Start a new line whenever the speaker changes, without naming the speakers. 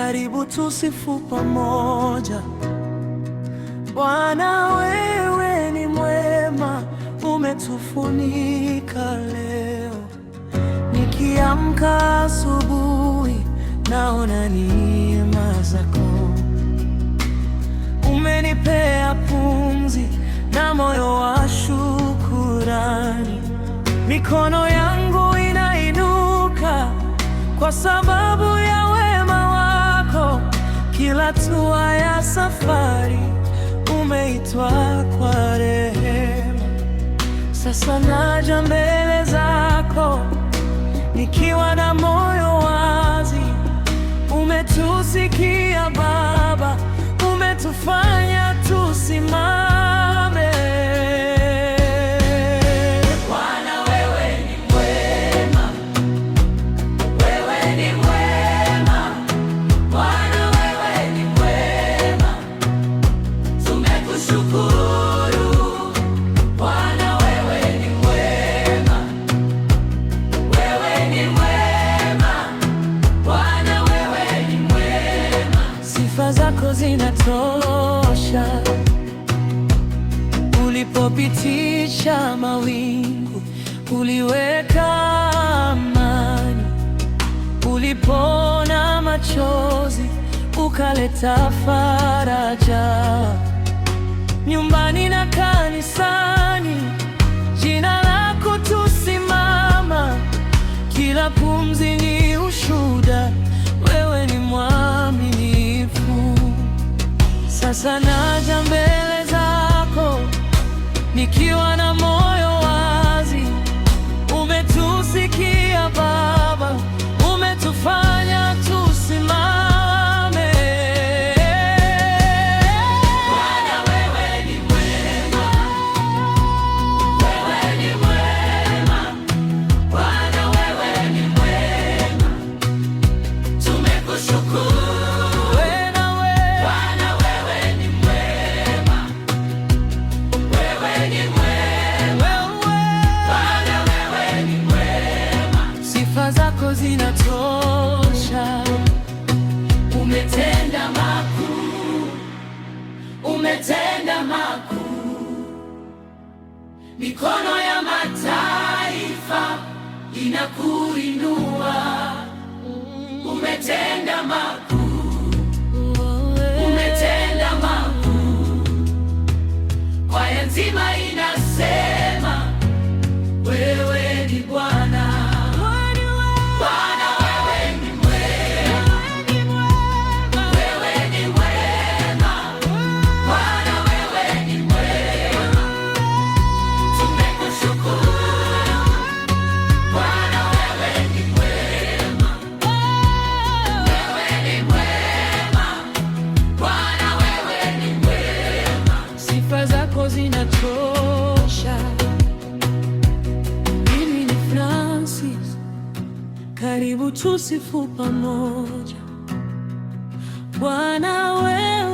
karibu tusifu pamoja. Bwana, wewe ni mwema, umetufunika leo. Nikiamka asubuhi, naona neema zako. Umenipea pumzi na moyo wa shukurani. Mikono yangu inainuka kwa sababu ya wema wako. Kila hatua ya safari umeitwa kwa rehema. Sasa naja mbele zako nikiwa na moyo wazi. Umetusikia Baba, umetufanya tusimame.
Bwana, wewe ni mwema, wewe ni mwema. Bwana, wewe ni mwema, tumekushukuru. Bwana, wewe ni mwema, wewe ni mwema. Bwana, wewe ni mwema.
Sifa zako zinatosha. Ulipopitisha mawingu, uliweka amani. Ulipona machozi, ukaleta faraja. Nyumbani na kanisani, jina lako tusimama. Kila pumzi ni ushuhuda, wewe ni mwaminifu. Sasa naja mbele zako nikiwa na moyo wazi. Umetusikia Baba, umetufanya tusimame.
Bwana, wewe ni mwema, wewe ni mwema. Bwana, wewe ni mwema, tumekushukuru. Bwana, wewe ni mwema, wewe ni mwema. Bwana, wewe ni mwema.
Sifa zako zinatosha.
Umetenda makuu, umetenda makuu. Mikono ya mataifa inakuinua. Umetenda makuu, umetenda makuu. Kwaya nzima inasema wewe ni Bwana. Bwana, wewe ni mwema, wewe ni mwema. Bwana, wewe ni mwema, tumekushukuru. Bwana, wewe ni mwema, wewe ni mwema. Bwana, wewe ni mwema.
Sifa zako zinatosha. Mimi ni Francis, karibu tusifu pamoja. Bwana, wewe